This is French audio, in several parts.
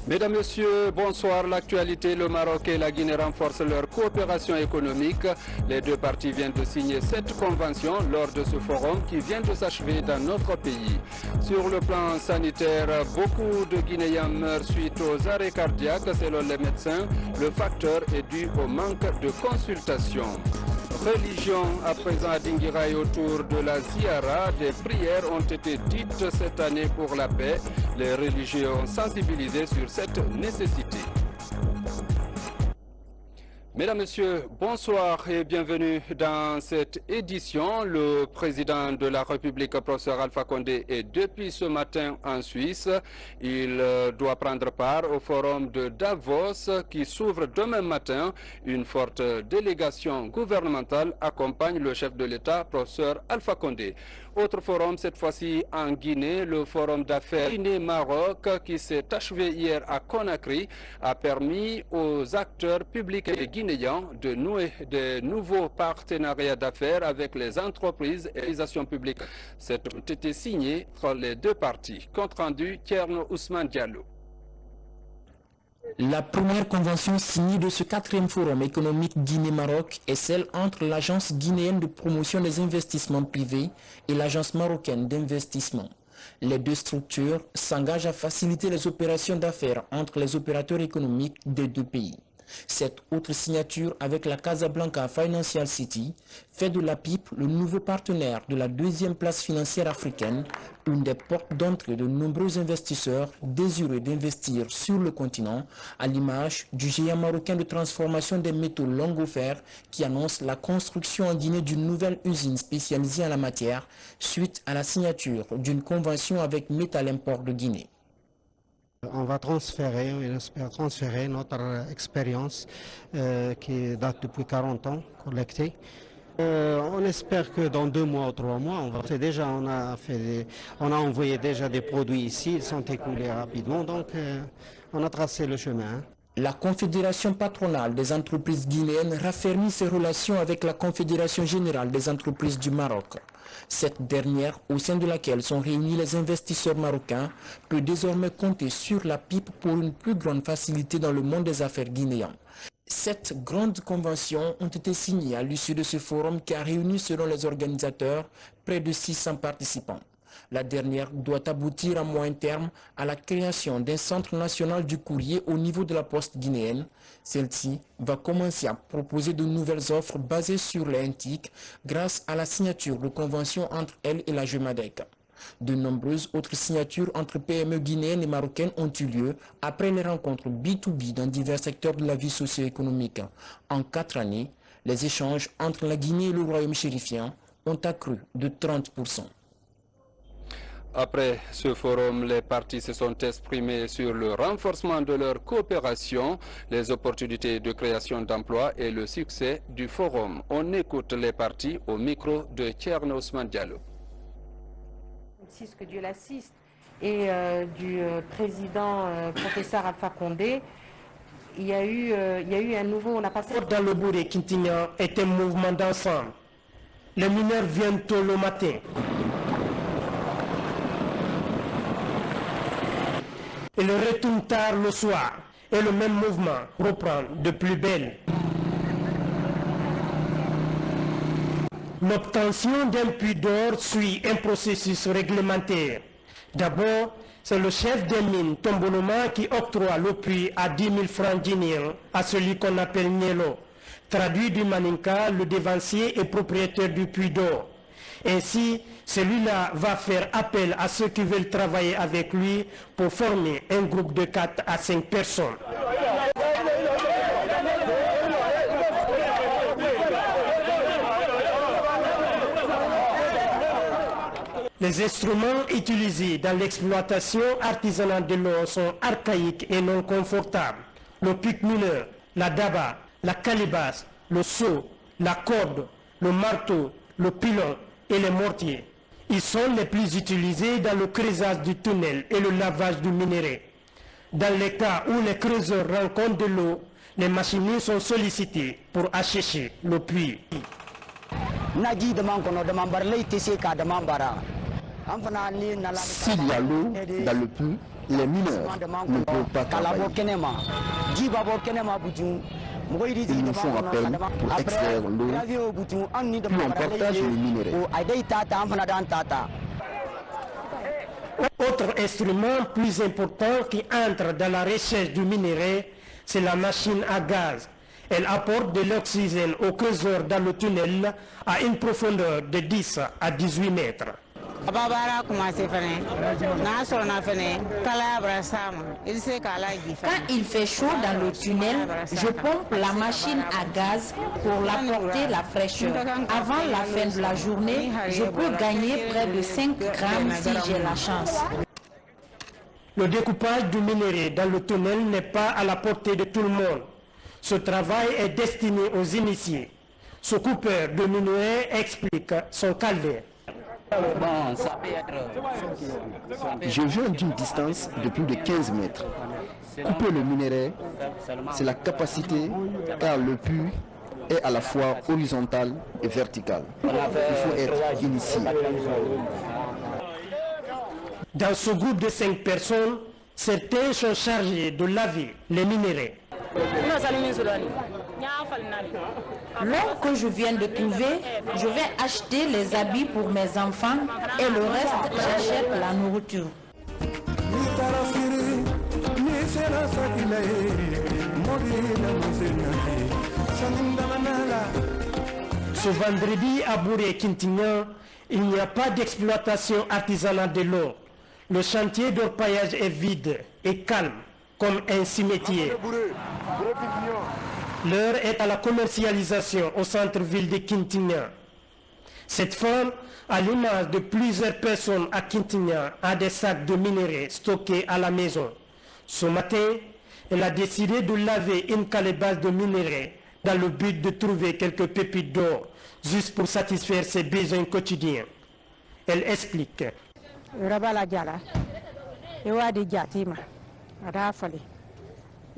Mesdames, Messieurs, bonsoir. L'actualité, le Maroc et la Guinée renforcent leur coopération économique. Les deux parties viennent de signer cette convention lors de ce forum qui vient de s'achever dans notre pays. Sur le plan sanitaire, beaucoup de Guinéens meurent suite aux arrêts cardiaques. Selon les médecins, le facteur est dû au manque de consultation. Religion à présent à Dinguiraï autour de la Ziara. Des prières ont été dites cette année pour la paix. Les religieux ont sensibilisé sur cette nécessité. Mesdames, Messieurs, bonsoir et bienvenue dans cette édition. Le président de la République, professeur Alpha Condé, est depuis ce matin en Suisse. Il doit prendre part au forum de Davos qui s'ouvre demain matin. Une forte délégation gouvernementale accompagne le chef de l'État, professeur Alpha Condé. Autre forum, cette fois-ci en Guinée, le forum d'affaires Guinée-Maroc qui s'est achevé hier à Conakry a permis aux acteurs publics et guinéens de nouer de nouveaux partenariats d'affaires avec les entreprises et les organisations publiques. Cette ont été signé par les deux parties. Compte rendu, Thierno Ousmane Diallo. La première convention signée de ce 4e forum économique Guinée-Maroc est celle entre l'Agence guinéenne de promotion des investissements privés et l'Agence marocaine d'investissement. Les deux structures s'engagent à faciliter les opérations d'affaires entre les opérateurs économiques des deux pays. Cette autre signature avec la Casablanca Financial City fait de la PIP le nouveau partenaire de la deuxième place financière africaine, une des portes d'entrée de nombreux investisseurs désireux d'investir sur le continent, à l'image du géant marocain de transformation des métaux Longofer qui annonce la construction en Guinée d'une nouvelle usine spécialisée en la matière suite à la signature d'une convention avec Metal Import de Guinée. On va transférer, on espère transférer notre expérience qui date depuis 40 ans collectée. On espère que dans 2 mois ou 3 mois, on a envoyé déjà des produits ici, ils sont écoulés rapidement, donc on a tracé le chemin. La Confédération patronale des entreprises guinéennes raffermit ses relations avec la Confédération générale des entreprises du Maroc. Cette dernière, au sein de laquelle sont réunis les investisseurs marocains, peut désormais compter sur la PIP pour une plus grande facilité dans le monde des affaires guinéen. 7 grandes conventions ont été signées à l'issue de ce forum qui a réuni, selon les organisateurs, près de 600 participants. La dernière doit aboutir à moyen terme à la création d'un centre national du courrier au niveau de la poste guinéenne. Celle-ci va commencer à proposer de nouvelles offres basées sur les NTIC grâce à la signature de conventions entre elle et la Gemadec. De nombreuses autres signatures entre PME guinéennes et marocaines ont eu lieu après les rencontres B2B dans divers secteurs de la vie socio-économique. En 4 années, les échanges entre la Guinée et le Royaume chérifien ont accru de 30%. Après ce forum, les parties se sont exprimées sur le renforcement de leur coopération, les opportunités de création d'emplois et le succès du forum. On écoute les parties au micro de Thierno Ousmane Diallo. Que Dieu l'assiste, et du président professeur Alpha Condé, il y a eu un nouveau, on a passé... Dans le bourg de Quintignan est un mouvement d'ensemble. Les mineurs viennent tôt le matin. Et le retourne tard le soir. Et le même mouvement reprend de plus belle. L'obtention d'un puits d'or suit un processus réglementaire. D'abord, c'est le chef des mines, Tomboloma, qui octroie le puits à 10 000 francs guinéens à celui qu'on appelle Nielo. Traduit du Maninka, le dévancier est propriétaire du puits d'or. Ainsi, celui-là va faire appel à ceux qui veulent travailler avec lui pour former un groupe de 4 à 5 personnes. Les instruments utilisés dans l'exploitation artisanale de l'eau sont archaïques et non confortables. Le pic mineur, la daba, la calebasse, le seau, la corde, le marteau, le pilon et les mortiers. Ils sont les plus utilisés dans le creusage du tunnel et le lavage du minerai. Dans les cas où les creuseurs rencontrent de l'eau, les machinistes sont sollicités pour assécher le puits. S'il y a l'eau dans le puits, les mineurs ne peuvent pas travailler. Ils nous font appel pour extraire l'eau, puis on partage le minerai. Autre instrument plus important qui entre dans la recherche du minerai, c'est la machine à gaz. Elle apporte de l'oxygène au creuseur dans le tunnel à une profondeur de 10 à 18 mètres. Quand il fait chaud dans le tunnel, je pompe la machine à gaz pour l'apporter la fraîcheur. Avant la fin de la journée, je peux gagner près de 5 grammes si j'ai la chance. Le découpage du minerai dans le tunnel n'est pas à la portée de tout le monde. Ce travail est destiné aux initiés. Ce coupeur de minerai explique son calvaire. Je viens d'une distance de plus de 15 mètres. Couper le minerai, c'est la capacité, car le puits est à la fois horizontal et vertical. Il faut être initié. Dans ce groupe de 5 personnes, certains sont chargés de laver les minéraux. L'or que je viens de trouver, je vais acheter les habits pour mes enfants et le reste, j'achète la nourriture. Ce vendredi à Bouré-Quintignan, il n'y a pas d'exploitation artisanale de l'or. Le chantier d'orpaillage est vide et calme, comme un cimetière. L'heure est à la commercialisation au centre-ville de Quintignan. Cette femme, à l'image de plusieurs personnes à Quintignan, a des sacs de minerais stockés à la maison. Ce matin, elle a décidé de laver une calebasse de minerais dans le but de trouver quelques pépites d'or, juste pour satisfaire ses besoins quotidiens. Elle explique.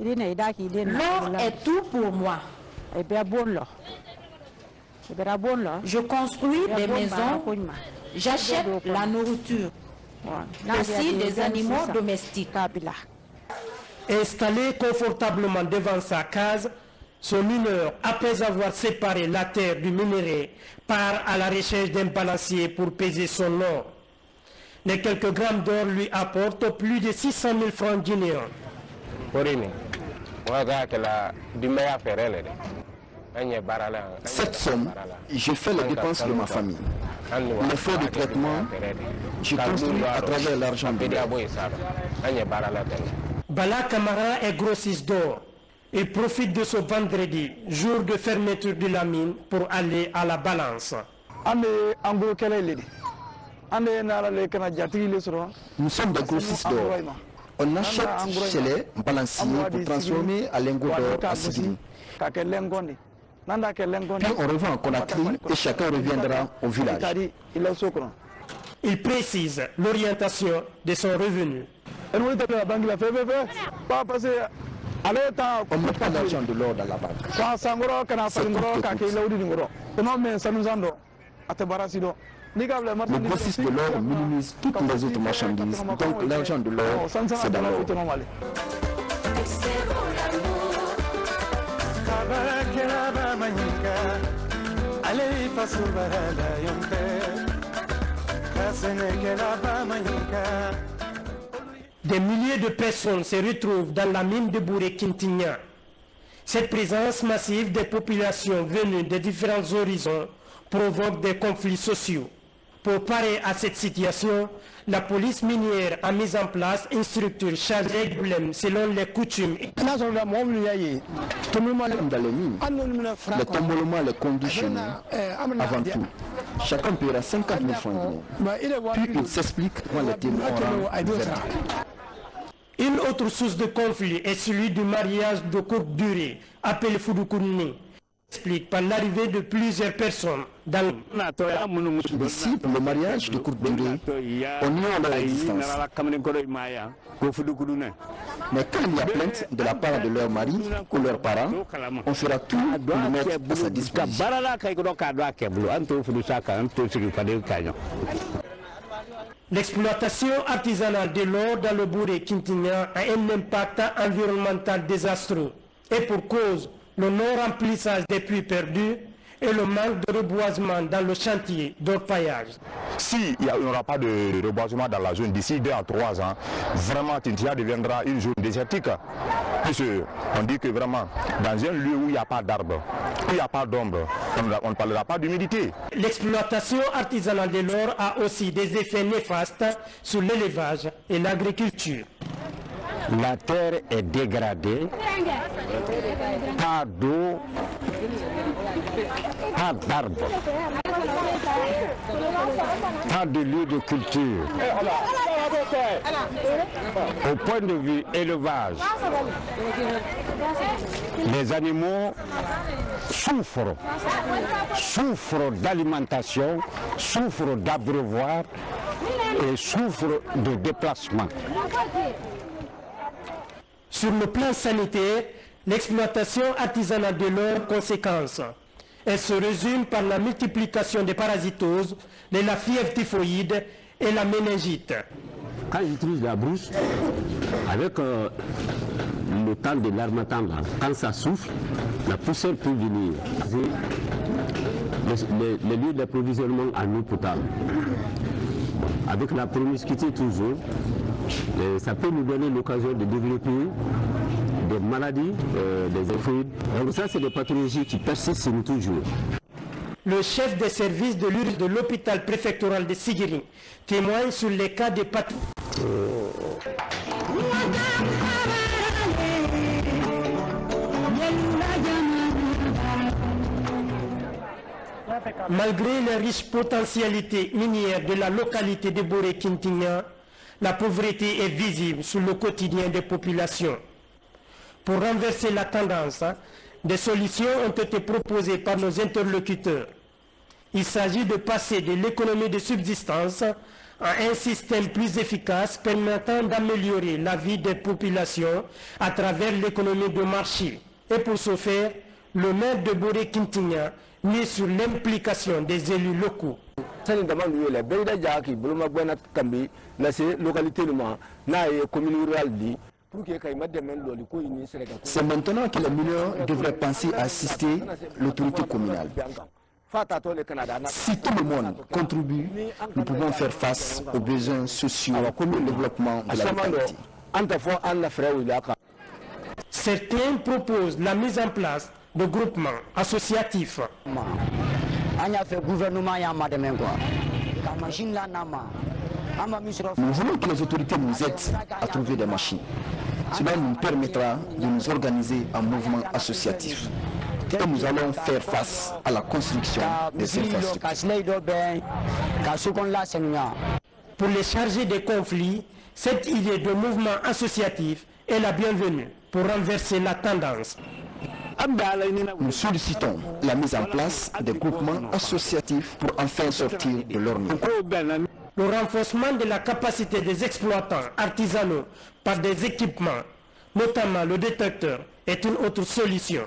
L'or est tout pour moi. Je construis des maisons, j'achète la nourriture, aussi des animaux domestiques. Installé confortablement devant sa case, ce mineur, après avoir séparé la terre du minerai, part à la recherche d'un balancier pour peser son or. Les quelques grammes d'or lui apportent plus de 600 000 francs guinéens. Cette somme, je fais les dépenses de ma famille. Les frais de traitement, je construis à travers l'argent de l'or. Bala Kamara est grossiste d'or. Il profite de ce vendredi, jour de fermeture de la mine, pour aller à la balance. Nous sommes des grossistes d'or. On achète chez les balanciers pour transformer à lingot d'or à Sigiri. Puis on revend en Conakry et chacun reviendra au village. Il précise l'orientation de son revenu. On ne met pas d'argent de l'or dans la banque. Le grossiste de l'or minimise toutes les autres marchandises, donc l'argent de l'or, c'est dans l'or. Des milliers de personnes se retrouvent dans la mine de Bouré-Quintignan. Cette présence massive des populations venues de différents horizons provoque des conflits sociaux. Pour parer à cette situation, la police minière a mis en place une structure chargée de problèmes selon les coutumes. Dans les mines, les tombolements les conditionnent avant tout. Chacun paiera 50 000 francs guinéens. Puis il s'explique quand les témoins auront verdict. Une autre source de conflit est celui du mariage de courte durée, appelé Foudoukouni. Explique par l'arrivée de plusieurs personnes dans Ici, pour le mariage de courte durée, on ignore leur existence. Mais quand il y a plainte de la part de leur mari ou leurs parents, on fera tout pour les mettre à sa disposition. L'exploitation artisanale de l'or dans le Bouré Kintinya a un impact environnemental désastreux. Et pour cause, le non-remplissage des puits perdus et le manque de reboisement dans le chantier d'orpaillage. S'il n'y aura pas de reboisement dans la zone d'ici 2 à 3 ans, vraiment Tintia deviendra une zone désertique. On dit que vraiment, dans un lieu où il n'y a pas d'arbres, où il n'y a pas d'ombre, on ne parlera pas d'humidité. L'exploitation artisanale de l'or a aussi des effets néfastes sur l'élevage et l'agriculture. La terre est dégradée, pas d'eau, pas d'arbres, pas de lieu de culture. Au point de vue élevage, les animaux souffrent d'alimentation, souffrent d'abreuvoir et souffrent de déplacement. Sur le plan sanitaire, l'exploitation artisanale de l'or conséquence. Elle se résume par la multiplication des parasitoses, de la fièvre typhoïde et la méningite. Quand j'utilise la brousse, avec le temps de l'harmattan, quand ça souffle, la poussière peut venir. Les lieux d'approvisionnement en eau potable. Avec la promiscuité toujours, ça peut nous donner l'occasion de développer des maladies, des hémorroïdes. Donc ça, c'est des pathologies qui persistent sur nous toujours. Le chef des services de l'urgence de l'hôpital préfectoral de Sigiri témoigne sur les cas de pathologies. Malgré les riches potentialités minières de la localité de Bouré Kintinya, la pauvreté est visible sur le quotidien des populations. Pour renverser la tendance, des solutions ont été proposées par nos interlocuteurs. Il s'agit de passer de l'économie de subsistance à un système plus efficace permettant d'améliorer la vie des populations à travers l'économie de marché. Et pour ce faire, le maire de Bouré Kintinya mise sur l'implication des élus locaux. C'est maintenant que les mineurs devraient penser à assister l'autorité communale. Si tout le monde contribue, nous pouvons faire face aux besoins sociaux et au développement de la localité. Certains proposent la mise en place de groupements associatifs. Nous voulons que les autorités nous aident à trouver des machines. Cela nous permettra de nous organiser en mouvement associatif. Et nous allons faire face à la construction des infrastructures. Pour les chargés des conflits, cette idée de mouvement associatif est la bienvenue pour renverser la tendance. Nous sollicitons la mise en place des groupements associatifs pour enfin sortir de leur niveau. Le renforcement de la capacité des exploitants artisanaux par des équipements, notamment le détecteur, est une autre solution.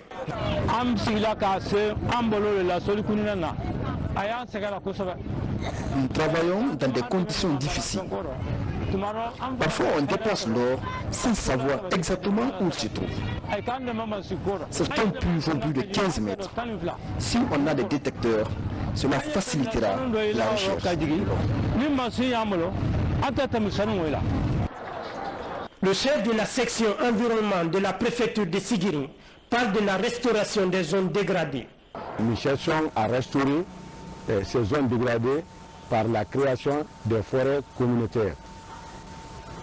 Nous travaillons dans des conditions difficiles. Parfois, on déplace l'or sans savoir exactement où il se trouve. Certains puits vont plus de 15 mètres. Si on a des détecteurs, cela facilitera la recherche. Le chef de la section environnement de la préfecture de Sigiri parle de la restauration des zones dégradées. Nous cherchons à restaurer ces zones dégradées par la création de forêts communautaires.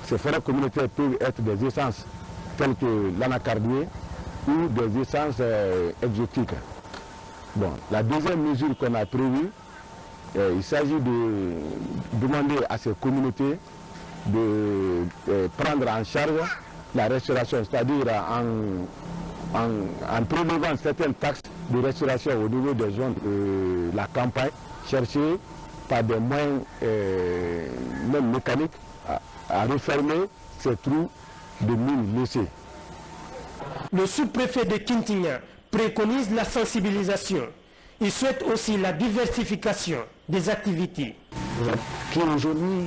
Ces forêts communautaires peuvent être des essences telles que l'anacardier ou des essences exotiques. Bon, la deuxième mesure qu'on a prévue, il s'agit de demander à ces communautés de prendre en charge la restauration, c'est-à-dire en prélevant certaines taxes de restauration au niveau des zones de la campagne, chercher par des moyens même mécaniques à refermer ces trous de mines laissés. Le sous-préfet de Kintinya préconise la sensibilisation. Il souhaite aussi la diversification des activités. Qui aujourd'hui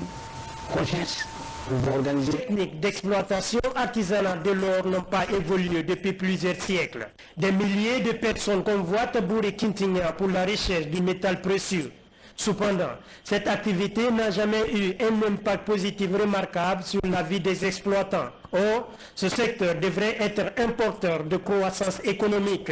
COGES pour organiser. Les techniques d'exploitation artisanale de l'or n'ont pas évolué depuis plusieurs siècles. Des milliers de personnes convoitent Bouré-Kintinia pour la recherche du métal précieux. Cependant, cette activité n'a jamais eu un impact positif remarquable sur la vie des exploitants. Or, ce secteur devrait être un porteur de croissance économique.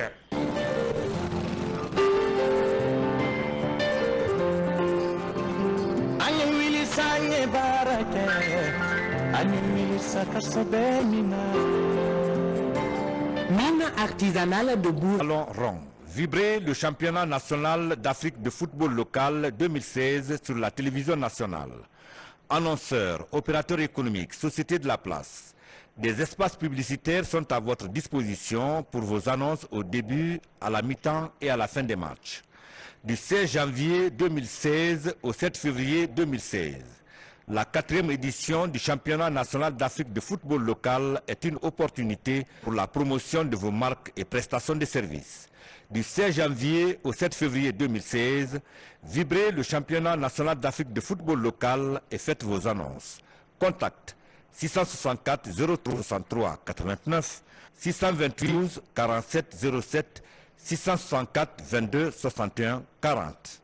Mine artisanale de Bourg. Allons rond. Vibrer le championnat national d'Afrique de football local 2016 sur la télévision nationale. Annonceurs, opérateurs économiques, sociétés de la place. Des espaces publicitaires sont à votre disposition pour vos annonces au début, à la mi-temps et à la fin des matchs. Du 16 janvier 2016 au 7 février 2016. La 4e édition du championnat national d'Afrique de football local est une opportunité pour la promotion de vos marques et prestations de services. Du 16 janvier au 7 février 2016, vibrez le championnat national d'Afrique de football local et faites vos annonces. Contact 664 063 89 628 47 07 664 22 61 40.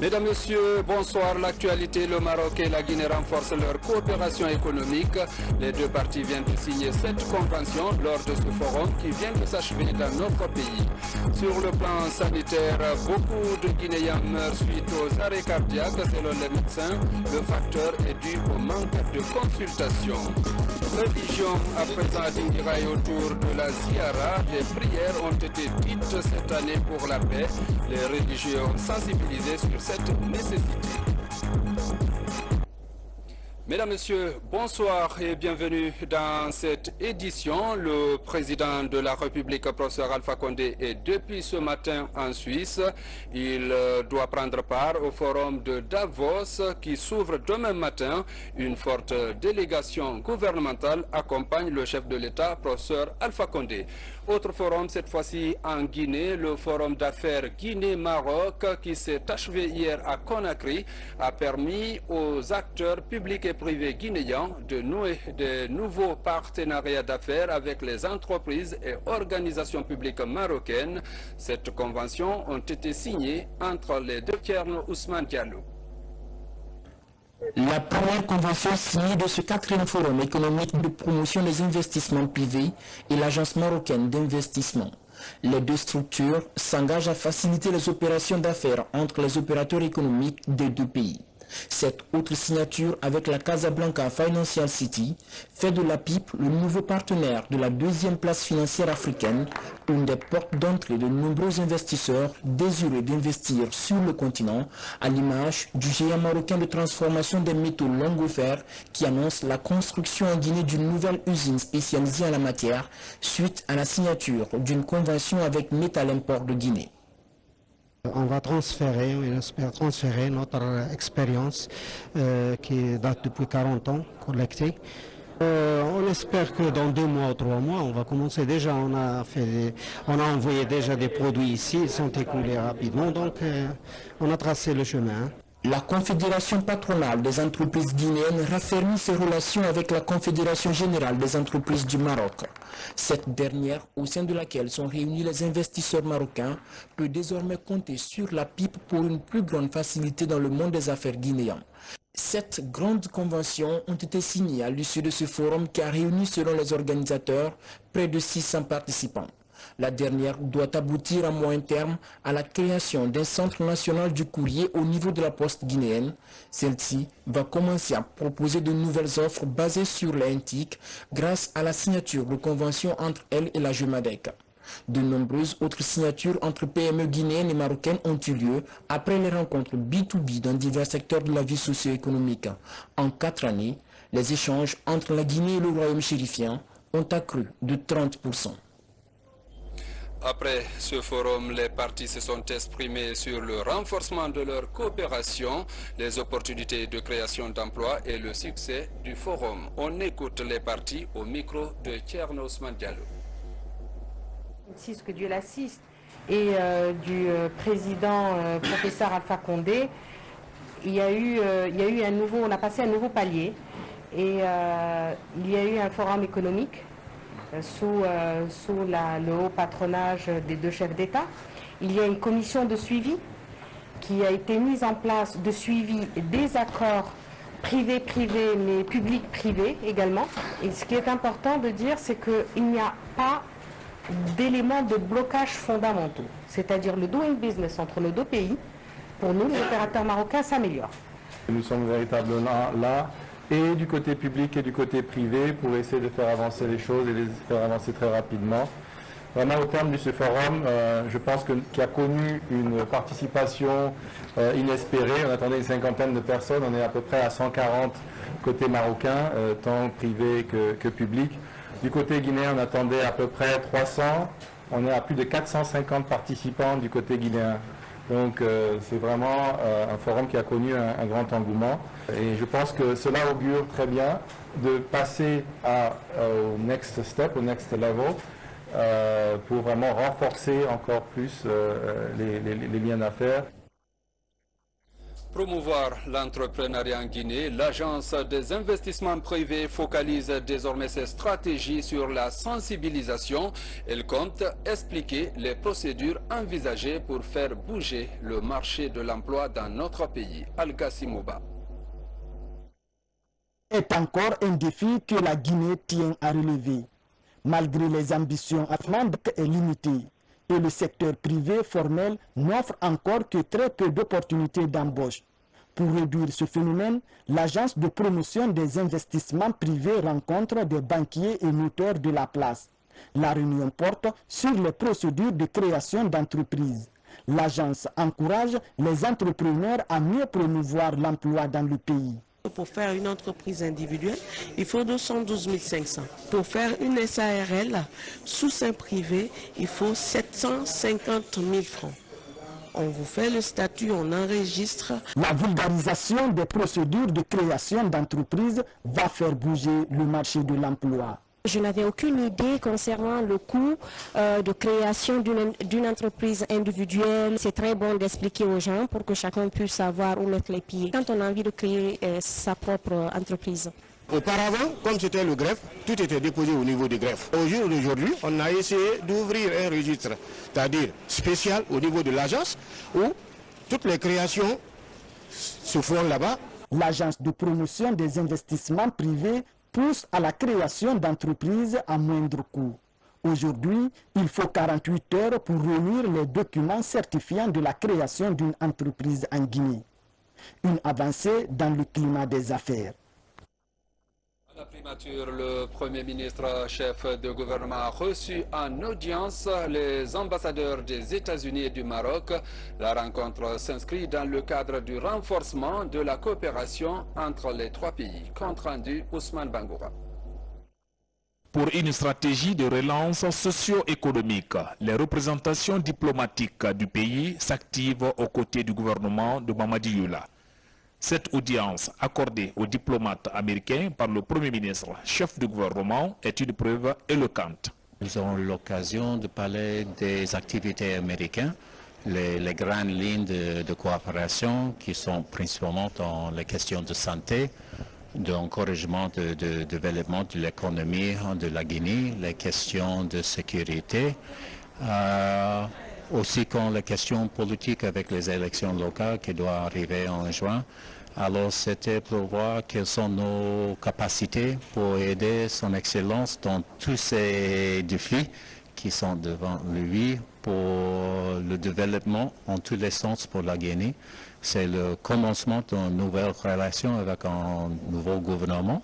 Mesdames, Messieurs, bonsoir. L'actualité, le Maroc et la Guinée renforcent leur coopération économique. Les deux parties viennent de signer cette convention lors de ce forum qui vient de s'achever dans notre pays. Sur le plan sanitaire, beaucoup de Guinéens meurent suite aux arrêts cardiaques. Selon les médecins, le facteur est dû au manque de consultation. Religion à présent d'Indira et autour de la Ziara, des prières ont été dites cette année pour la paix. Les religieux ont sensibilisé sur cette nécessité. Mesdames, Messieurs, bonsoir et bienvenue dans cette édition. Le président de la République, professeur Alpha Condé, est depuis ce matin en Suisse. Il doit prendre part au forum de Davos qui s'ouvre demain matin. Une forte délégation gouvernementale accompagne le chef de l'État, professeur Alpha Condé. Autre forum, cette fois-ci en Guinée, le forum d'affaires Guinée-Maroc qui s'est achevé hier à Conakry a permis aux acteurs publics et privés guinéens de nouer de nouveaux partenariats d'affaires avec les entreprises et organisations publiques marocaines. Cette convention ont été signées entre les deux Thierno Ousmane Diallo. La première convention signée de ce 4e forum économique de promotion des investissements privés et l'Agence marocaine d'investissement. Les deux structures s'engagent à faciliter les opérations d'affaires entre les opérateurs économiques des deux pays. Cette autre signature avec la Casablanca Financial City fait de la PIP le nouveau partenaire de la 2e place financière africaine, une des portes d'entrée de nombreux investisseurs désireux d'investir sur le continent, à l'image du géant marocain de transformation des métaux Longofer qui annonce la construction en Guinée d'une nouvelle usine spécialisée en la matière suite à la signature d'une convention avec Metal Import de Guinée. On va transférer, on espère transférer notre expérience qui date depuis 40 ans, collectée. On espère que dans 2 mois ou 3 mois, on va commencer déjà. On a envoyé déjà des produits ici, ils sont écoulés rapidement, donc on a tracé le chemin. La Confédération patronale des entreprises guinéennes raffermit ses relations avec la Confédération générale des entreprises du Maroc. Cette dernière, au sein de laquelle sont réunis les investisseurs marocains, peut désormais compter sur la PIP pour une plus grande facilité dans le monde des affaires guinéen. 7 grandes conventions ont été signées à l'issue de ce forum qui a réuni, selon les organisateurs, près de 600 participants. La dernière doit aboutir à moyen terme à la création d'un centre national du courrier au niveau de la poste guinéenne. Celle-ci va commencer à proposer de nouvelles offres basées sur les NTIC grâce à la signature de conventions entre elle et la Gemadec. De nombreuses autres signatures entre PME guinéennes et marocaines ont eu lieu après les rencontres B2B dans divers secteurs de la vie socio-économique. En 4 années, les échanges entre la Guinée et le Royaume chérifien ont accru de 30%. Après ce forum, les parties se sont exprimées sur le renforcement de leur coopération, les opportunités de création d'emplois et le succès du forum. On écoute les parties au micro de Thierno Ousmane Diallo. Que Dieu l'assiste, et du président professeur Alpha Condé, il y a eu on a passé un nouveau palier, et il y a eu un forum économique sous le haut patronage des deux chefs d'État. Il y a une commission de suivi qui a été mise en place, de suivi des accords privés-privés, mais publics-privés également. Et ce qui est important de dire, c'est qu'il n'y a pas d'éléments de blocage fondamentaux. C'est-à-dire le doing business entre nos deux pays, pour nous, les opérateurs marocains, s'améliore. Nous sommes véritablement là, et du côté public et du côté privé, pour essayer de faire avancer les choses et les faire avancer très rapidement. Vraiment, au terme de ce forum, je pense qu'il a connu une participation inespérée. On attendait une cinquantaine de personnes, on est à peu près à 140 côté marocain, tant privé que public. Du côté guinéen, on attendait à peu près 300, on est à plus de 450 participants du côté guinéen. Donc c'est vraiment un forum qui a connu un grand engouement. Et je pense que cela augure très bien de passer au next step, au next level, pour vraiment renforcer encore plus les liens d'affaires. Promouvoir l'entrepreneuriat en Guinée, l'Agence des investissements privés focalise désormais ses stratégies sur la sensibilisation. Elle compte expliquer les procédures envisagées pour faire bouger le marché de l'emploi dans notre pays. Al-Gassimouba. Est encore un défi que la Guinée tient à relever. Malgré les ambitions atlantiques et limitées, et le secteur privé formel n'offre encore que très peu d'opportunités d'embauche. Pour réduire ce phénomène, l'Agence de promotion des investissements privés rencontre des banquiers et noteurs de la place. La réunion porte sur les procédures de création d'entreprises. L'agence encourage les entrepreneurs à mieux promouvoir l'emploi dans le pays. Pour faire une entreprise individuelle, il faut 212 500. Pour faire une SARL sous sein privé, il faut 750 000 francs. On vous fait le statut, on enregistre. La vulgarisation des procédures de création d'entreprise va faire bouger le marché de l'emploi. Je n'avais aucune idée concernant le coût de création d'une entreprise individuelle. C'est très bon d'expliquer aux gens pour que chacun puisse savoir où mettre les pieds quand on a envie de créer sa propre entreprise. Auparavant, comme c'était le greffe, tout était déposé au niveau du greffe. Au jour d'aujourd'hui, on a essayé d'ouvrir un registre, c'est-à-dire spécial au niveau de l'agence, où toutes les créations se font là-bas. L'agence de promotion des investissements privés pousse à la création d'entreprises à moindre coût. Aujourd'hui, il faut 48 heures pour réunir les documents certifiant de la création d'une entreprise en Guinée. Une avancée dans le climat des affaires. À la primature, le Premier ministre, chef de gouvernement, a reçu en audience les ambassadeurs des États-Unis et du Maroc. La rencontre s'inscrit dans le cadre du renforcement de la coopération entre les trois pays. Compte rendu, Ousmane Bangoura. Pour une stratégie de relance socio-économique, les représentations diplomatiques du pays s'activent aux côtés du gouvernement de Mamadi Youla. Cette audience accordée aux diplomates américains par le Premier ministre, chef du gouvernement, est une preuve éloquente. Nous aurons l'occasion de parler des activités américaines, les grandes lignes de coopération qui sont principalement dans les questions de santé, d'encouragement de développement de l'économie de la Guinée, les questions de sécurité, aussi quand les questions politiques avec les élections locales qui doivent arriver en juin. Alors c'était pour voir quelles sont nos capacités pour aider son Excellence dans tous ces défis qui sont devant lui pour le développement en tous les sens pour la Guinée. C'est le commencement d'une nouvelle relation avec un nouveau gouvernement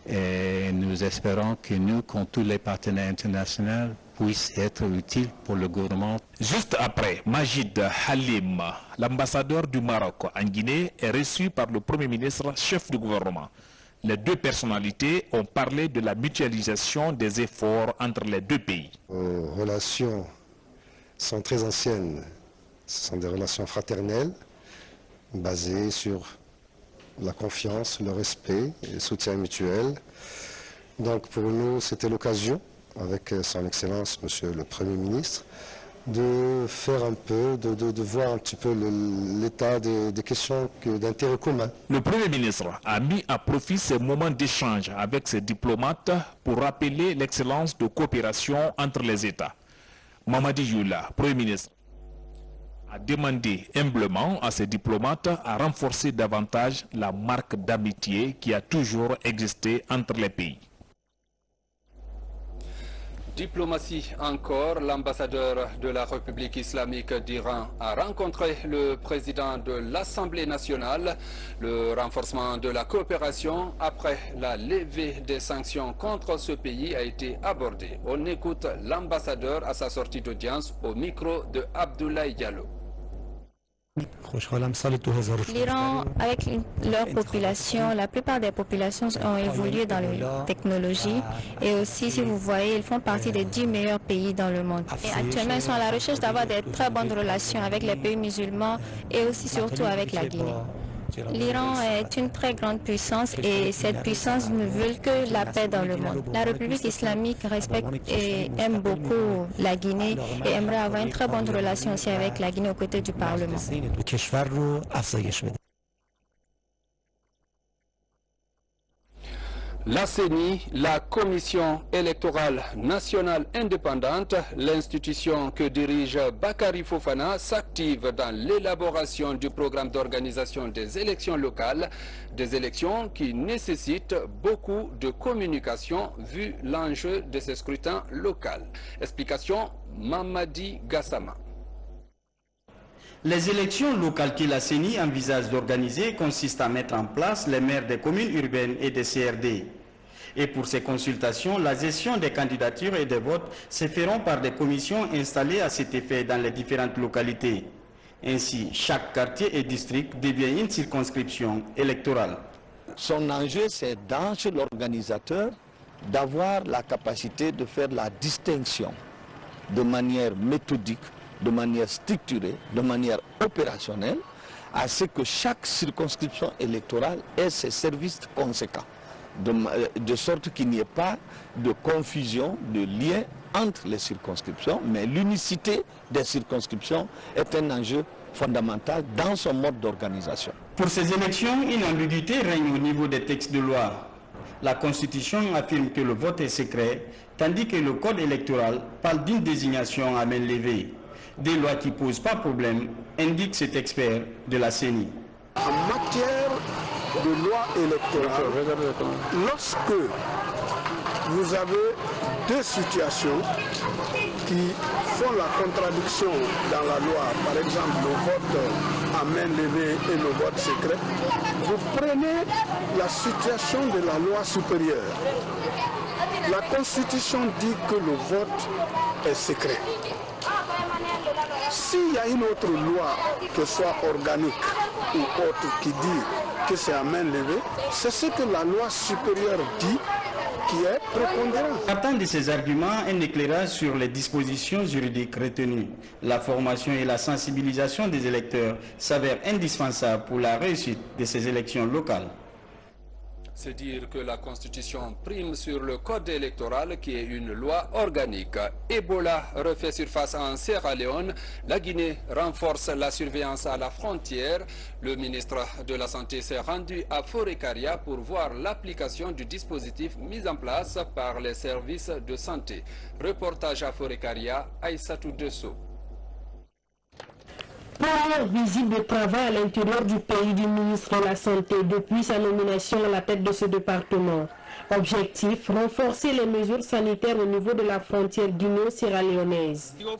et nous espérons que nous, comme tous les partenaires internationaux, puisse être utile pour le gouvernement. Juste après, Majid Halim, l'ambassadeur du Maroc en Guinée, est reçu par le Premier ministre, chef du gouvernement. Les deux personnalités ont parlé de la mutualisation des efforts entre les deux pays. Relations sont très anciennes. Ce sont des relations fraternelles, basées sur la confiance, le respect et le soutien mutuel. Donc pour nous, c'était l'occasion, avec son Excellence, Monsieur le Premier ministre, de faire un peu, de voir un petit peu l'état des questions d'intérêt commun. Le Premier ministre a mis à profit ces moments d'échange avec ses diplomates pour rappeler l'excellence de coopération entre les États. Mamadi Youla, Premier ministre, a demandé humblement à ses diplomates à renforcer davantage la marque d'amitié qui a toujours existé entre les pays. Diplomatie encore, l'ambassadeur de la République islamique d'Iran a rencontré le président de l'Assemblée nationale. Le renforcement de la coopération après la levée des sanctions contre ce pays a été abordé. On écoute l'ambassadeur à sa sortie d'audience au micro de Abdoulaye Diallo. L'Iran, avec leur population, la plupart des populations ont évolué dans la technologie et aussi, si vous voyez, ils font partie des 10 meilleurs pays dans le monde. Et actuellement, ils sont à la recherche d'avoir des très bonnes relations avec les pays musulmans et aussi surtout avec la Guinée. L'Iran est une très grande puissance et cette puissance ne veut que la paix dans le monde. La République islamique respecte et aime beaucoup la Guinée et aimerait avoir une très bonne relation aussi avec la Guinée aux côtés du Parlement. La CENI, la Commission électorale nationale indépendante, l'institution que dirige Bakary Fofana, s'active dans l'élaboration du programme d'organisation des élections locales, des élections qui nécessitent beaucoup de communication vu l'enjeu de ces scrutins locaux. Explication Mamadi Gassama. Les élections locales que la CENI envisage d'organiser consistent à mettre en place les maires des communes urbaines et des CRD. Et pour ces consultations, la gestion des candidatures et des votes se feront par des commissions installées à cet effet dans les différentes localités. Ainsi, chaque quartier et district devient une circonscription électorale. Son enjeu, c'est dans chez l'organisateur d'avoir la capacité de faire la distinction de manière méthodique, de manière structurée, de manière opérationnelle, à ce que chaque circonscription électorale ait ses services conséquents, de sorte qu'il n'y ait pas de confusion, de lien entre les circonscriptions, mais l'unicité des circonscriptions est un enjeu fondamental dans son mode d'organisation. Pour ces élections, une ambiguïté règne au niveau des textes de loi. La Constitution affirme que le vote est secret, tandis que le Code électoral parle d'une désignation à main levée. Des lois qui ne posent pas problème, indique cet expert de la CENI. En matière de loi électorale, lorsque vous avez deux situations qui font la contradiction dans la loi, par exemple le vote à main levée et le vote secret, vous prenez la situation de la loi supérieure. La Constitution dit que le vote est secret. S'il y a une autre loi, que ce soit organique ou autre, qui dit que c'est à main levée, c'est ce que la loi supérieure dit qui est prépondérant. Partant de ces arguments, un éclairage sur les dispositions juridiques retenues. La formation et la sensibilisation des électeurs s'avèrent indispensables pour la réussite de ces élections locales. C'est dire que la Constitution prime sur le code électoral qui est une loi organique. Ebola refait surface en Sierra Leone. La Guinée renforce la surveillance à la frontière. Le ministre de la Santé s'est rendu à Forécaria pour voir l'application du dispositif mis en place par les services de santé. Reportage à Forécaria, Aïssatou Desso. Première visite de travail à l'intérieur du pays du ministre de la Santé depuis sa nomination à la tête de ce département. Objectif, renforcer les mesures sanitaires au niveau de la frontière guinéo-sierra-léonaise. On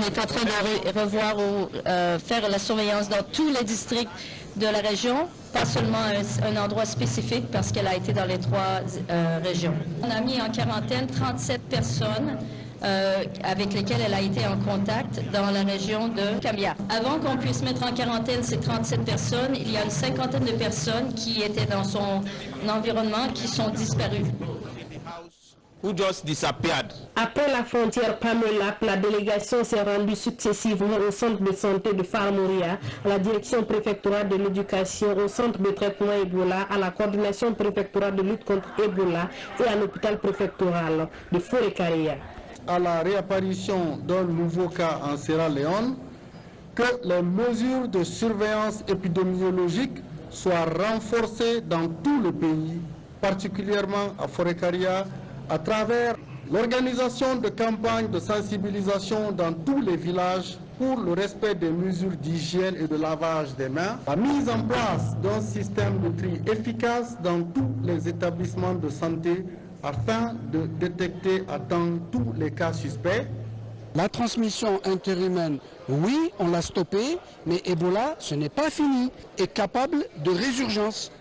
est en train de revoir ou faire la surveillance dans tous les districts de la région, pas seulement un endroit spécifique parce qu'elle a été dans les 3 régions. On a mis en quarantaine 37 personnes avec lesquelles elle a été en contact dans la région de Cambia. Avant qu'on puisse mettre en quarantaine ces 37 personnes, il y a une 50aine de personnes qui étaient dans son environnement qui sont disparues. who just disappeared. Après la frontière Pamelap, la délégation s'est rendue successivement au centre de santé de Farmoria, à la direction préfectorale de l'éducation, au centre de traitement Ebola, à la coordination préfectorale de lutte contre Ebola et à l'hôpital préfectoral de Forêt-Carrière. À la réapparition d'un nouveau cas en Sierra Leone, que les mesures de surveillance épidémiologique soient renforcées dans tout le pays, particulièrement à Forêt-Carrière, à travers l'organisation de campagnes de sensibilisation dans tous les villages pour le respect des mesures d'hygiène et de lavage des mains, la mise en place d'un système de tri efficace dans tous les établissements de santé afin de détecter à temps tous les cas suspects. La transmission interhumaine, oui, on l'a stoppée, mais Ebola, ce n'est pas fini, est capable de résurgence.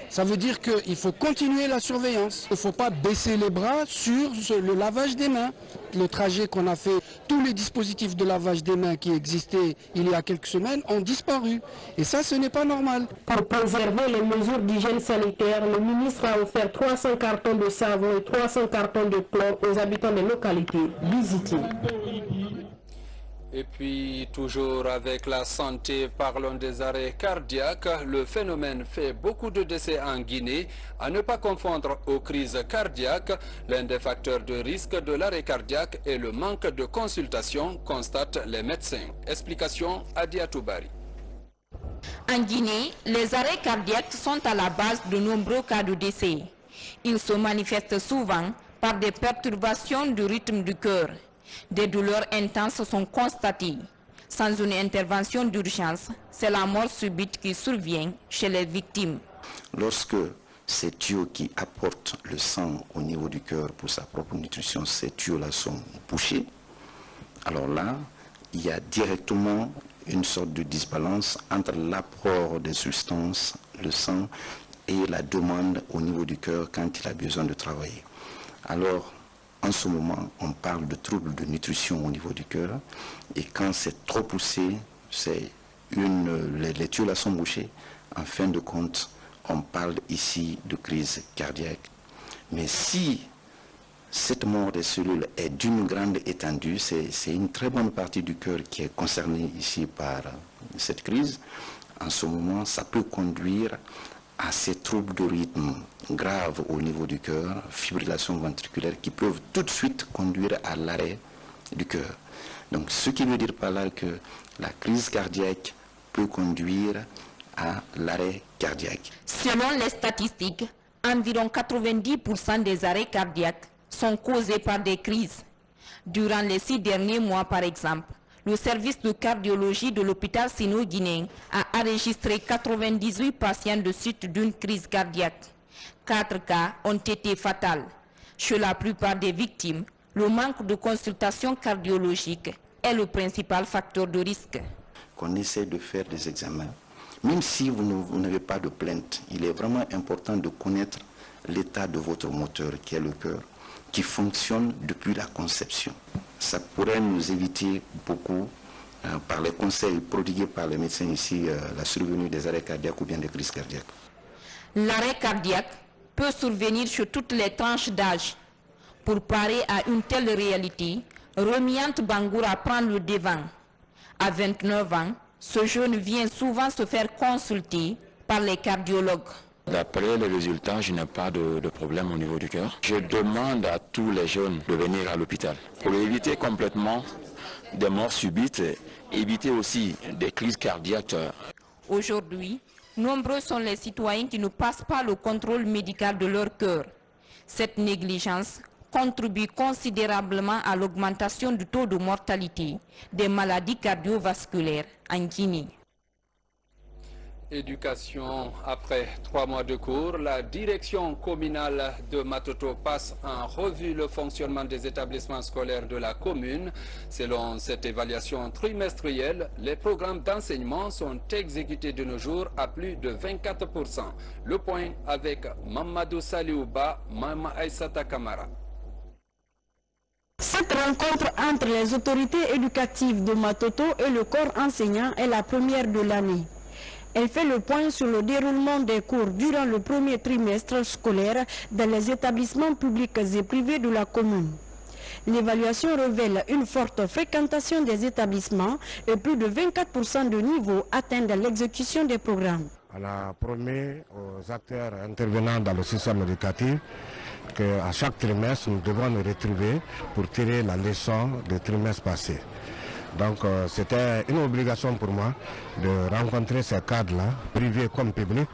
Ça veut dire qu'il faut continuer la surveillance. Il ne faut pas baisser les bras sur le lavage des mains. Le trajet qu'on a fait, tous les dispositifs de lavage des mains qui existaient il y a quelques semaines ont disparu. Et ça, ce n'est pas normal. Pour préserver les mesures d'hygiène sanitaire, le ministre a offert 300 cartons de savon et 300 cartons de chlore aux habitants des localités visitées. Et puis, toujours avec la santé, parlons des arrêts cardiaques. Le phénomène fait beaucoup de décès en Guinée. À ne pas confondre aux crises cardiaques. L'un des facteurs de risque de l'arrêt cardiaque est le manque de consultation, constatent les médecins. Explication Adia Toubari. En Guinée, les arrêts cardiaques sont à la base de nombreux cas de décès. Ils se manifestent souvent par des perturbations du rythme du cœur. Des douleurs intenses sont constatées. Sans une intervention d'urgence, c'est la mort subite qui survient chez les victimes. Lorsque ces tuyaux qui apportent le sang au niveau du cœur pour sa propre nutrition, ces tuyaux-là sont bouchés, alors là, il y a directement une sorte de disbalance entre l'apport des substances, le sang, et la demande au niveau du cœur quand il a besoin de travailler. Alors, en ce moment, on parle de troubles de nutrition au niveau du cœur, et quand c'est trop poussé, les tuyaux là sont bouchés. En fin de compte, on parle ici de crise cardiaque. Mais si cette mort des cellules est d'une grande étendue, c'est une très bonne partie du cœur qui est concernée ici par cette crise. En ce moment, ça peut conduire à ces troubles de rythme graves au niveau du cœur, fibrillation ventriculaire, qui peuvent tout de suite conduire à l'arrêt du cœur. Donc ce qui veut dire par là que la crise cardiaque peut conduire à l'arrêt cardiaque. Selon les statistiques, environ 90% des arrêts cardiaques sont causés par des crises. Durant les 6 derniers mois, par exemple, le service de cardiologie de l'hôpital sino-guinéen a enregistré 98 patients de suite d'une crise cardiaque. 4 cas ont été fatals. Chez la plupart des victimes, le manque de consultation cardiologique est le principal facteur de risque. Qu'on essaie de faire des examens. Même si vous n'avez pas de plainte, il est vraiment important de connaître l'état de votre moteur, qui est le cœur, qui fonctionne depuis la conception. Ça pourrait nous éviter beaucoup, par les conseils prodigués par les médecins ici, la survenue des arrêts cardiaques ou bien des crises cardiaques. L'arrêt cardiaque peut survenir sur toutes les tranches d'âge. Pour parer à une telle réalité, Romiant Bangoura prend le devant. À 29 ans, ce jeune vient souvent se faire consulter par les cardiologues. D'après les résultats, je n'ai pas de problème au niveau du cœur. Je demande à tous les jeunes de venir à l'hôpital pour éviter complètement des morts subites, éviter aussi des crises cardiaques. Aujourd'hui, nombreux sont les citoyens qui ne passent pas le contrôle médical de leur cœur. Cette négligence contribue considérablement à l'augmentation du taux de mortalité des maladies cardiovasculaires en Guinée. Éducation. Après 3 mois de cours, la direction communale de Matoto passe en revue le fonctionnement des établissements scolaires de la commune. Selon cette évaluation trimestrielle, les programmes d'enseignement sont exécutés de nos jours à plus de 24%. Le point avec Mamadou Saliouba, Mama Aïssata Kamara. Cette rencontre entre les autorités éducatives de Matoto et le corps enseignant est la première de l'année. Elle fait le point sur le déroulement des cours durant le premier trimestre scolaire dans les établissements publics et privés de la commune. L'évaluation révèle une forte fréquentation des établissements et plus de 24% de niveau atteint dans l'exécution des programmes. On a promis aux acteurs intervenant dans le système éducatif qu'à chaque trimestre, nous devons nous retrouver pour tirer la leçon du trimestre passé. Donc c'était une obligation pour moi de rencontrer ces cadres-là, privés comme publics,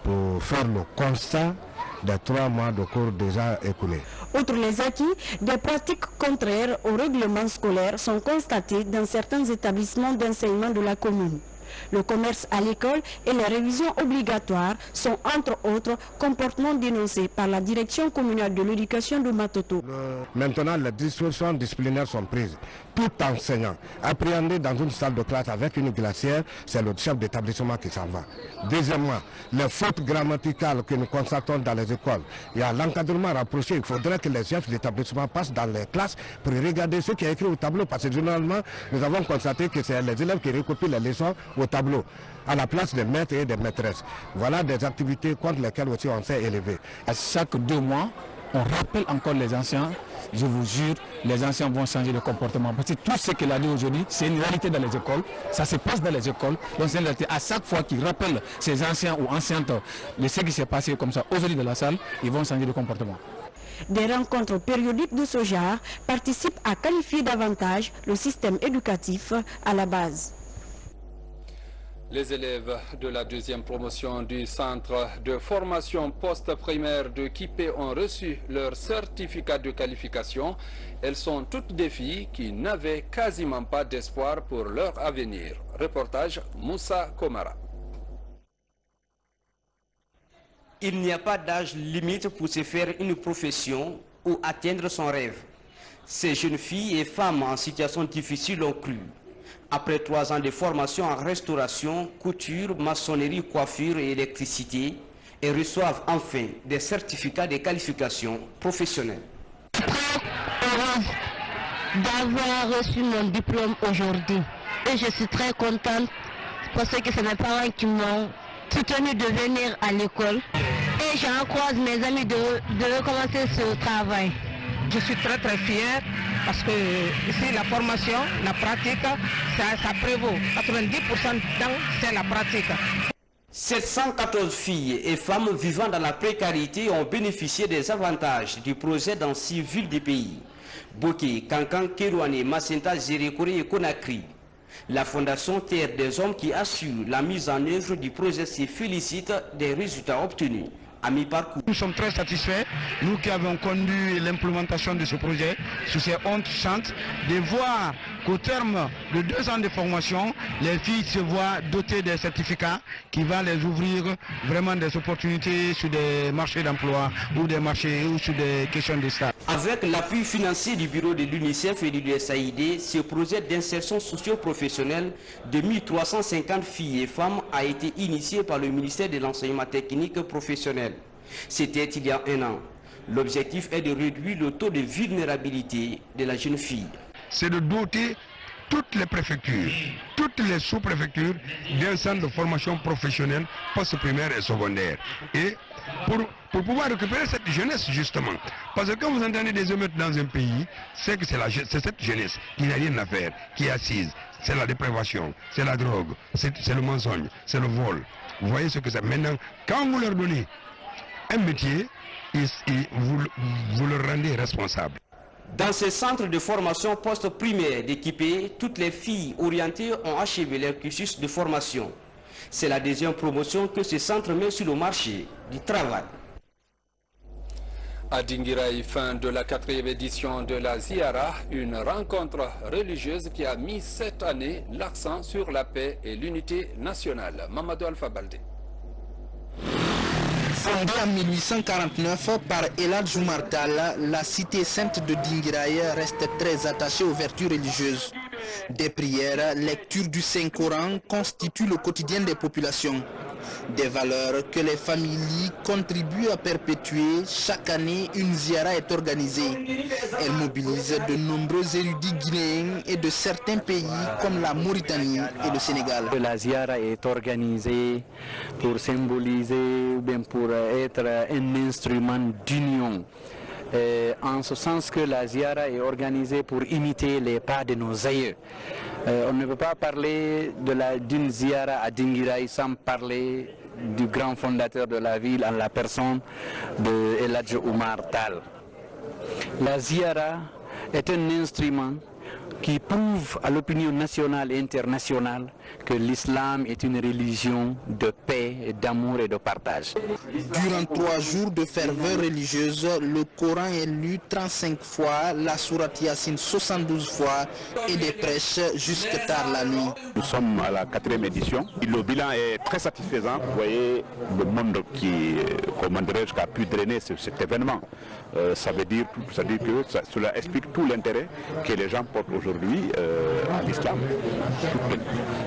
pour faire le constat des 3 mois de cours déjà écoulés. Outre les acquis, des pratiques contraires au règlement scolaire sont constatées dans certains établissements d'enseignement de la commune. Le commerce à l'école et les révisions obligatoires sont entre autres comportements dénoncés par la direction communale de l'éducation de Matoto. Maintenant, les dispositions disciplinaires sont prises. Tout enseignant appréhendé dans une salle de classe avec une glacière, c'est le chef d'établissement qui s'en va. Deuxièmement, les fautes grammaticales que nous constatons dans les écoles, il y a l'encadrement rapproché. Il faudrait que les chefs d'établissement passent dans les classes pour regarder ce qui est écrit au tableau, parce que généralement, nous avons constaté que c'est les élèves qui recopient les leçons au tableau, à la place des maîtres et des maîtresses. Voilà des activités contre lesquelles aussi on s'est élevé. À chaque 2 mois, on rappelle encore les anciens. Je vous jure, les anciens vont changer de comportement. Parce que tout ce qu'il a dit aujourd'hui, c'est une réalité dans les écoles. Ça se passe dans les écoles. Donc c'est une réalité. À chaque fois qu'ils rappellent ces anciens ou anciennes de ce qui s'est passé comme ça aujourd'hui dans la salle, ils vont changer de comportement. Des rencontres périodiques de ce genre participent à qualifier davantage le système éducatif à la base. Les élèves de la 2e promotion du centre de formation post-primaire de Kipé ont reçu leur certificat de qualification. Elles sont toutes des filles qui n'avaient quasiment pas d'espoir pour leur avenir. Reportage Moussa Komara. Il n'y a pas d'âge limite pour se faire une profession ou atteindre son rêve. Ces jeunes filles et femmes en situation difficile ont cru. Après 3 ans de formation en restauration, couture, maçonnerie, coiffure et électricité, elles reçoivent enfin des certificats de qualification professionnelle. Heureuse d'avoir reçu mon diplôme aujourd'hui. Et je suis très contente parce que c'est mes parents qui m'ont soutenu de venir à l'école. Et j'encourage mes amis de recommencer ce travail. Je suis très fière parce que ici la formation, la pratique, ça prévaut. 90% du temps, c'est la pratique. 714 filles et femmes vivant dans la précarité ont bénéficié des avantages du projet dans 6 villes du pays. Boké, Kankan, Kérouane, Macenta, Zérékoré et Conakry. La Fondation Terre des Hommes qui assure la mise en œuvre du projet se félicite des résultats obtenus. Nous sommes très satisfaits, nous qui avons conduit l'implémentation de ce projet, sur ces 11 chances, de voir qu'au terme de 2 ans de formation, les filles se voient dotées des certificats qui vont les ouvrir vraiment des opportunités sur des marchés d'emploi ou des marchés ou sur des questions de stage. Avec l'appui financier du bureau de l'UNICEF et du USAID, ce projet d'insertion socio-professionnelle de 1350 filles et femmes a été initié par le ministère de l'enseignement technique professionnel. C'était il y a 1 an. L'objectif est de réduire le taux de vulnérabilité de la jeune fille. C'est de doter toutes les préfectures, toutes les sous-préfectures d'un centre de formation professionnelle post-primaire et secondaire. Et pour pouvoir récupérer cette jeunesse justement. Parce que quand vous entendez des émeutes dans un pays, c'est que c'est cette jeunesse qui n'a rien à faire, qui est assise. C'est la dépravation, c'est la drogue, c'est le mensonge, c'est le vol. Vous voyez ce que c'est. Maintenant, quand vous leur donnez un métier, vous le rendez responsable. Dans ces centres de formation post-primaire d'équipés, toutes les filles orientées ont achevé leur cursus de formation. C'est la 2e promotion que ce centre met sur le marché du travail. À Dinguiraï, fin de la 4e édition de la Ziara, une rencontre religieuse qui a mis cette année l'accent sur la paix et l'unité nationale. Mamadou Alpha Baldé. Fondée en 1849 par Elad Joumartal, la cité sainte de Dinguiraï reste très attachée aux vertus religieuses. Des prières, lecture du Saint-Coran constituent le quotidien des populations. Des valeurs que les familles contribuent à perpétuer. Chaque année, une ziara est organisée. Elle mobilise de nombreux érudits guinéens et de certains pays comme la Mauritanie et le Sénégal. La ziara est organisée pour symboliser ou bien pour être un instrument d'union. En ce sens que la ziara est organisée pour imiter les pas de nos aïeux. On ne peut pas parler d'une ziara à Dinguiraye sans parler du grand fondateur de la ville en la personne de El Hadj Oumar Tall. La ziara est un instrument qui prouve à l'opinion nationale et internationale que l'islam est une religion de paix, d'amour et de partage. Durant 3 jours de ferveur religieuse, le Coran est lu 35 fois, la sourate Yassine 72 fois et des prêches jusque tard la nuit. Nous sommes à la 4e édition. Le bilan est très satisfaisant. Vous voyez le monde qui, comment dirais-je, a pu drainer cet événement. Ça veut dire que cela explique tout l'intérêt que les gens portent aujourd'hui à l'islam.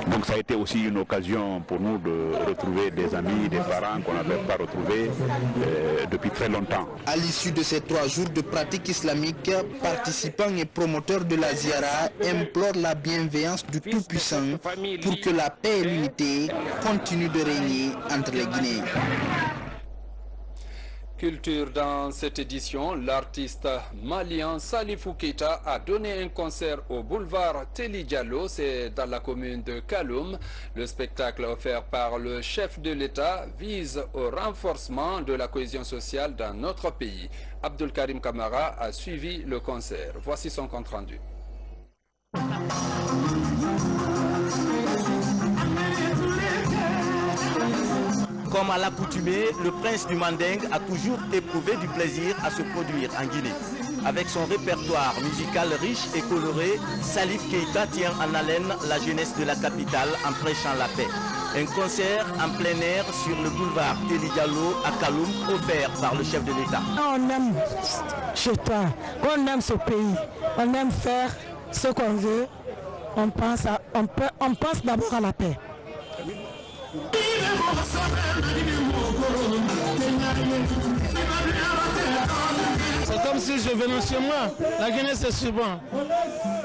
Donc ça a été aussi une occasion pour nous de retrouver des amis, des parents qu'on n'avait pas retrouvés depuis très longtemps. À l'issue de ces 3 jours de pratique islamique, participants et promoteurs de la ziara implorent la bienveillance du Tout-Puissant pour que la paix et l'unité continuent de régner entre les Guinéens. Culture dans cette édition, l'artiste malien Salifou Keita a donné un concert au boulevard Teli Diallo, c'est dans la commune de Kaloum. Le spectacle offert par le chef de l'État vise au renforcement de la cohésion sociale dans notre pays. Abdul Karim Kamara a suivi le concert. Voici son compte rendu. Comme à l'accoutumée, le prince du Manding a toujours éprouvé du plaisir à se produire en Guinée. Avec son répertoire musical riche et coloré, Salif Keita tient en haleine la jeunesse de la capitale en prêchant la paix. Un concert en plein air sur le boulevard Teli Diallo à Kaloum, offert par le chef de l'État. On aime chez toi, on aime ce pays, on aime faire ce qu'on veut, on pense d'abord à la paix. C'est comme si je venais chez moi. La Guinée, c'est super.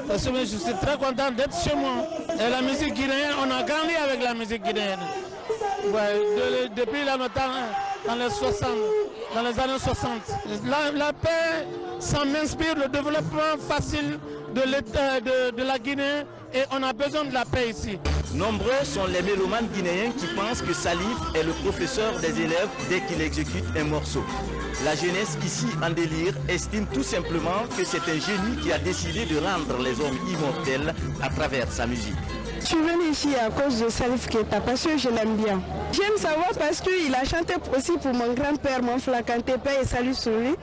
Je suis très content d'être chez moi. Et la musique guinéenne, on a grandi avec la musique guinéenne. Ouais, depuis longtemps, dans les 60, dans les années 60. La paix, ça m'inspire le développement facile de la Guinée et on a besoin de la paix ici. Nombreux sont les mélomanes guinéens qui pensent que Salif est le professeur des élèves dès qu'il exécute un morceau. La jeunesse ici en délire estime tout simplement que c'est un génie qui a décidé de rendre les hommes immortels à travers sa musique. Je suis venu ici à cause de Salif Keita parce que je l'aime bien. J'aime savoir parce qu'il a chanté aussi pour mon grand-père, mon Flakanté, paix et salut sur lui.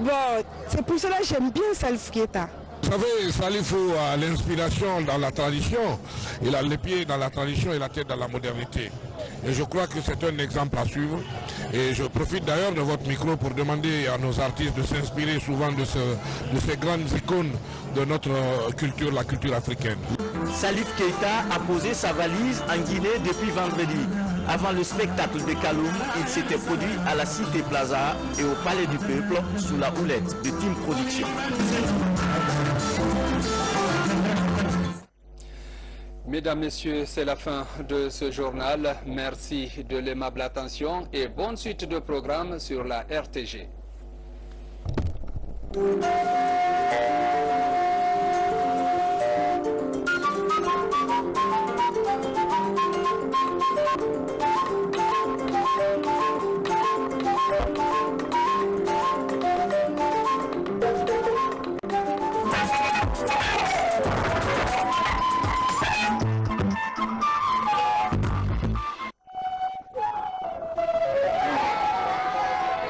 Bon, c'est pour cela que j'aime bien Salif Keita. Vous savez, Salif a l'inspiration dans la tradition, il a les pieds dans la tradition et la tête dans la modernité. Et je crois que c'est un exemple à suivre. Et je profite d'ailleurs de votre micro pour demander à nos artistes de s'inspirer souvent de ces grandes icônes de notre culture, la culture africaine. Salif Keita a posé sa valise en Guinée depuis vendredi. Avant le spectacle de Kaloum, il s'était produit à la Cité Plaza et au Palais du Peuple sous la houlette de Team Production. Mesdames, Messieurs, c'est la fin de ce journal. Merci de l'aimable attention et bonne suite de programme sur la RTG.